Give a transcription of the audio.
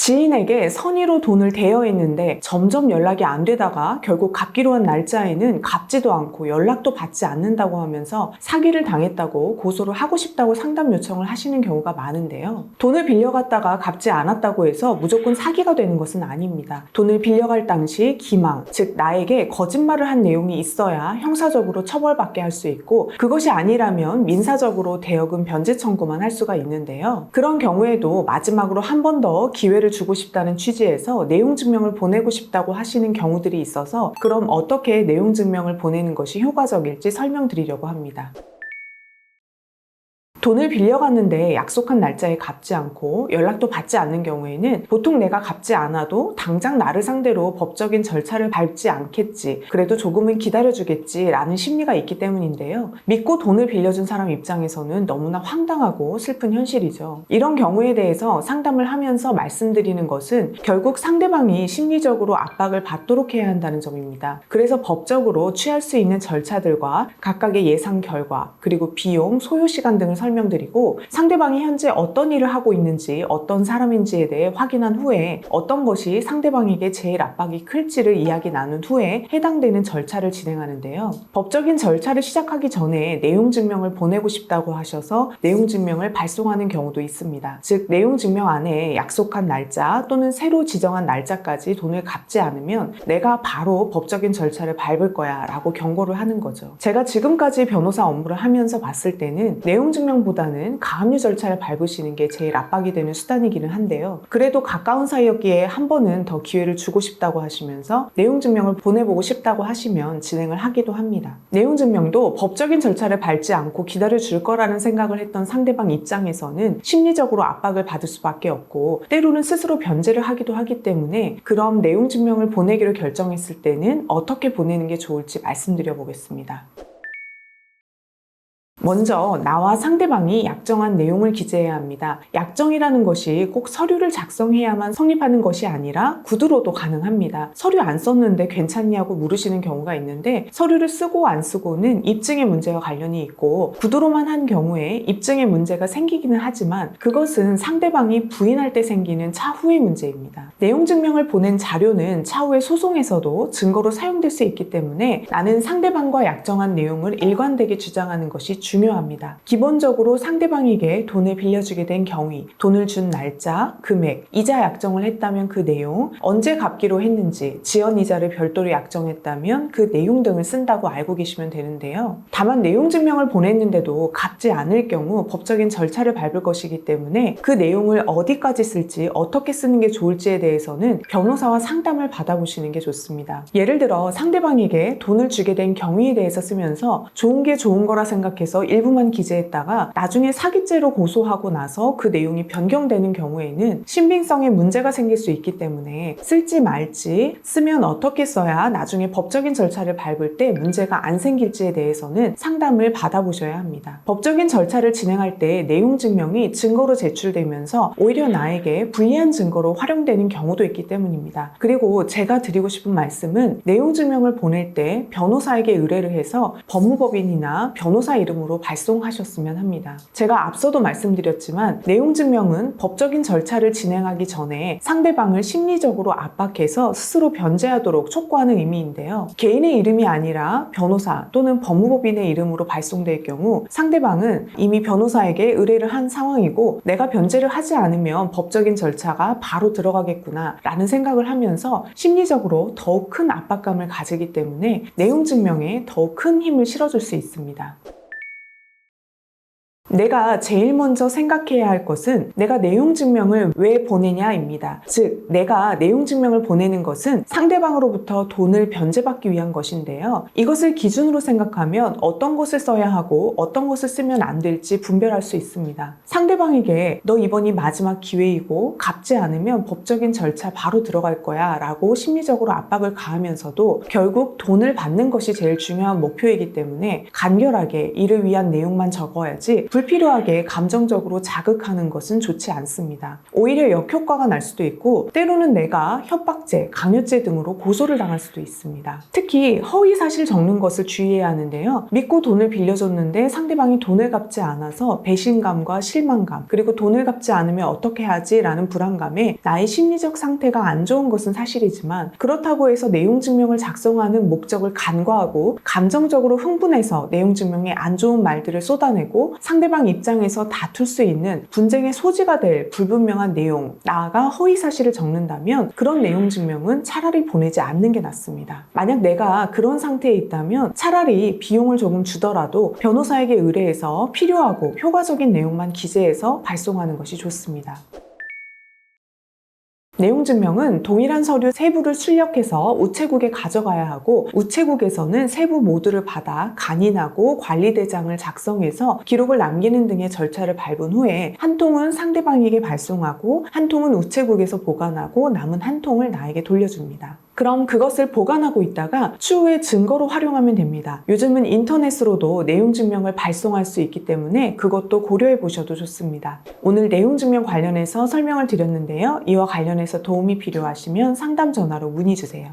지인에게 선의로 돈을 대여했는데 점점 연락이 안 되다가 결국 갚기로 한 날짜에는 갚지도 않고 연락도 받지 않는다고 하면서 사기를 당했다고 고소를 하고 싶다고 상담 요청을 하시는 경우가 많은데요. 돈을 빌려갔다가 갚지 않았다고 해서 무조건 사기가 되는 것은 아닙니다. 돈을 빌려갈 당시 기망, 즉 나에게 거짓말을 한 내용이 있어야 형사적으로 처벌받게 할 수 있고, 그것이 아니라면 민사적으로 대여금 변제 청구만 할 수가 있는데요. 그런 경우에도 마지막으로 한 번 더 기회를 주고 싶다는 취지에서 내용 증명을 보내고 싶다고 하시는 경우들이 있어서, 그럼 어떻게 내용 증명을 보내는 것이 효과적일지 설명드리려고 합니다. 돈을 빌려갔는데 약속한 날짜에 갚지 않고 연락도 받지 않는 경우에는 보통 내가 갚지 않아도 당장 나를 상대로 법적인 절차를 밟지 않겠지, 그래도 조금은 기다려주겠지 라는 심리가 있기 때문인데요. 믿고 돈을 빌려준 사람 입장에서는 너무나 황당하고 슬픈 현실이죠. 이런 경우에 대해서 상담을 하면서 말씀드리는 것은 결국 상대방이 심리적으로 압박을 받도록 해야 한다는 점입니다. 그래서 법적으로 취할 수 있는 절차들과 각각의 예상 결과, 그리고 비용, 소요 시간 등을 설명드리고, 상대방이 현재 어떤 일을 하고 있는지, 어떤 사람인지에 대해 확인한 후에 어떤 것이 상대방에게 제일 압박이 클지를 이야기 나눈 후에 해당되는 절차를 진행하는데요. 법적인 절차를 시작하기 전에 내용 증명을 보내고 싶다고 하셔서 내용 증명을 발송하는 경우도 있습니다. 즉, 내용 증명 안에 약속한 날짜 또는 새로 지정한 날짜까지 돈을 갚지 않으면 내가 바로 법적인 절차를 밟을 거야 라고 경고를 하는 거죠. 제가 지금까지 변호사 업무를 하면서 봤을 때는 내용 증명보다는 가압류 절차를 밟으시는 게 제일 압박이 되는 수단이기는 한데요. 그래도 가까운 사이였기에 한 번은 더 기회를 주고 싶다고 하시면서 내용 증명을 보내보고 싶다고 하시면 진행을 하기도 합니다. 내용 증명도 법적인 절차를 밟지 않고 기다려줄 거라는 생각을 했던 상대방 입장에서는 심리적으로 압박을 받을 수밖에 없고, 때로는 스스로 변제를 하기도 하기 때문에, 그럼 내용 증명을 보내기로 결정했을 때는 어떻게 보내는 게 좋을지 말씀드려 보겠습니다. 먼저 나와 상대방이 약정한 내용을 기재해야 합니다. 약정이라는 것이 꼭 서류를 작성해야만 성립하는 것이 아니라 구두로도 가능합니다. 서류 안 썼는데 괜찮냐고 물으시는 경우가 있는데, 서류를 쓰고 안 쓰고는 입증의 문제와 관련이 있고, 구두로만 한 경우에 입증의 문제가 생기기는 하지만 그것은 상대방이 부인할 때 생기는 차후의 문제입니다. 내용 증명을 보낸 자료는 차후의 소송에서도 증거로 사용될 수 있기 때문에 나는 상대방과 약정한 내용을 일관되게 주장하는 것이 중요합니다. 기본적으로 상대방에게 돈을 빌려주게 된 경위, 돈을 준 날짜, 금액, 이자 약정을 했다면 그 내용, 언제 갚기로 했는지, 지연 이자를 별도로 약정했다면 그 내용 등을 쓴다고 알고 계시면 되는데요. 다만 내용 증명을 보냈는데도 갚지 않을 경우 법적인 절차를 밟을 것이기 때문에 그 내용을 어디까지 쓸지, 어떻게 쓰는 게 좋을지에 대해서는 변호사와 상담을 받아보시는 게 좋습니다. 예를 들어 상대방에게 돈을 주게 된 경위에 대해서 쓰면서 좋은 게 좋은 거라 생각해서 일부만 기재했다가 나중에 사기죄로 고소하고 나서 그 내용이 변경되는 경우에는 신빙성에 문제가 생길 수 있기 때문에 쓸지 말지, 쓰면 어떻게 써야 나중에 법적인 절차를 밟을 때 문제가 안 생길지에 대해서는 상담을 받아보셔야 합니다. 법적인 절차를 진행할 때 내용 증명이 증거로 제출되면서 오히려 나에게 불리한 증거로 활용되는 경우도 있기 때문입니다. 그리고 제가 드리고 싶은 말씀은, 내용 증명을 보낼 때 변호사에게 의뢰를 해서 법무법인이나 변호사 이름으로 발송하셨으면 합니다. 제가 앞서도 말씀드렸지만 내용 증명은 법적인 절차를 진행하기 전에 상대방을 심리적으로 압박해서 스스로 변제하도록 촉구하는 의미인데요. 개인의 이름이 아니라 변호사 또는 법무법인의 이름으로 발송될 경우 상대방은 이미 변호사에게 의뢰를 한 상황이고, 내가 변제를 하지 않으면 법적인 절차가 바로 들어가겠구나 라는 생각을 하면서 심리적으로 더욱 큰 압박감을 가지기 때문에 내용 증명에 더욱 큰 힘을 실어줄 수 있습니다. 내가 제일 먼저 생각해야 할 것은 내가 내용 증명을 왜 보내냐입니다. 즉, 내가 내용 증명을 보내는 것은 상대방으로부터 돈을 변제받기 위한 것인데요. 이것을 기준으로 생각하면 어떤 것을 써야 하고 어떤 것을 쓰면 안 될지 분별할 수 있습니다. 상대방에게 너 이번이 마지막 기회이고 갚지 않으면 법적인 절차 바로 들어갈 거야 라고 심리적으로 압박을 가하면서도 결국 돈을 받는 것이 제일 중요한 목표이기 때문에 간결하게 이를 위한 내용만 적어야지, 불필요하게 감정적으로 자극하는 것은 좋지 않습니다. 오히려 역효과가 날 수도 있고 때로는 내가 협박죄, 강요죄 등으로 고소를 당할 수도 있습니다. 특히 허위 사실 적는 것을 주의해야 하는데요. 믿고 돈을 빌려줬는데 상대방이 돈을 갚지 않아서 배신감과 실망감, 그리고 돈을 갚지 않으면 어떻게 하지? 라는 불안감에 나의 심리적 상태가 안 좋은 것은 사실이지만 그렇다고 해서 내용 증명을 작성하는 목적을 간과하고 감정적으로 흥분해서 내용 증명에 안 좋은 말들을 쏟아내고 상대방 입장에서 다툴 수 있는 분쟁의 소지가 될 불분명한 내용, 나아가 허위 사실을 적는다면 그런 내용 증명은 차라리 보내지 않는 게 낫습니다. 만약 내가 그런 상태에 있다면 차라리 비용을 조금 주더라도 변호사에게 의뢰해서 필요하고 효과적인 내용만 기재해서 발송하는 것이 좋습니다. 내용 증명은 동일한 서류 세부를 출력해서 우체국에 가져가야 하고 우체국에서는 세부 모두를 받아 간인하고 관리대장을 작성해서 기록을 남기는 등의 절차를 밟은 후에 한 통은 상대방에게 발송하고 한 통은 우체국에서 보관하고 남은 한 통을 나에게 돌려줍니다. 그럼 그것을 보관하고 있다가 추후에 증거로 활용하면 됩니다. 요즘은 인터넷으로도 내용 증명을 발송할 수 있기 때문에 그것도 고려해 보셔도 좋습니다. 오늘 내용 증명 관련해서 설명을 드렸는데요. 이와 관련해서 도움이 필요하시면 상담 전화로 문의 주세요.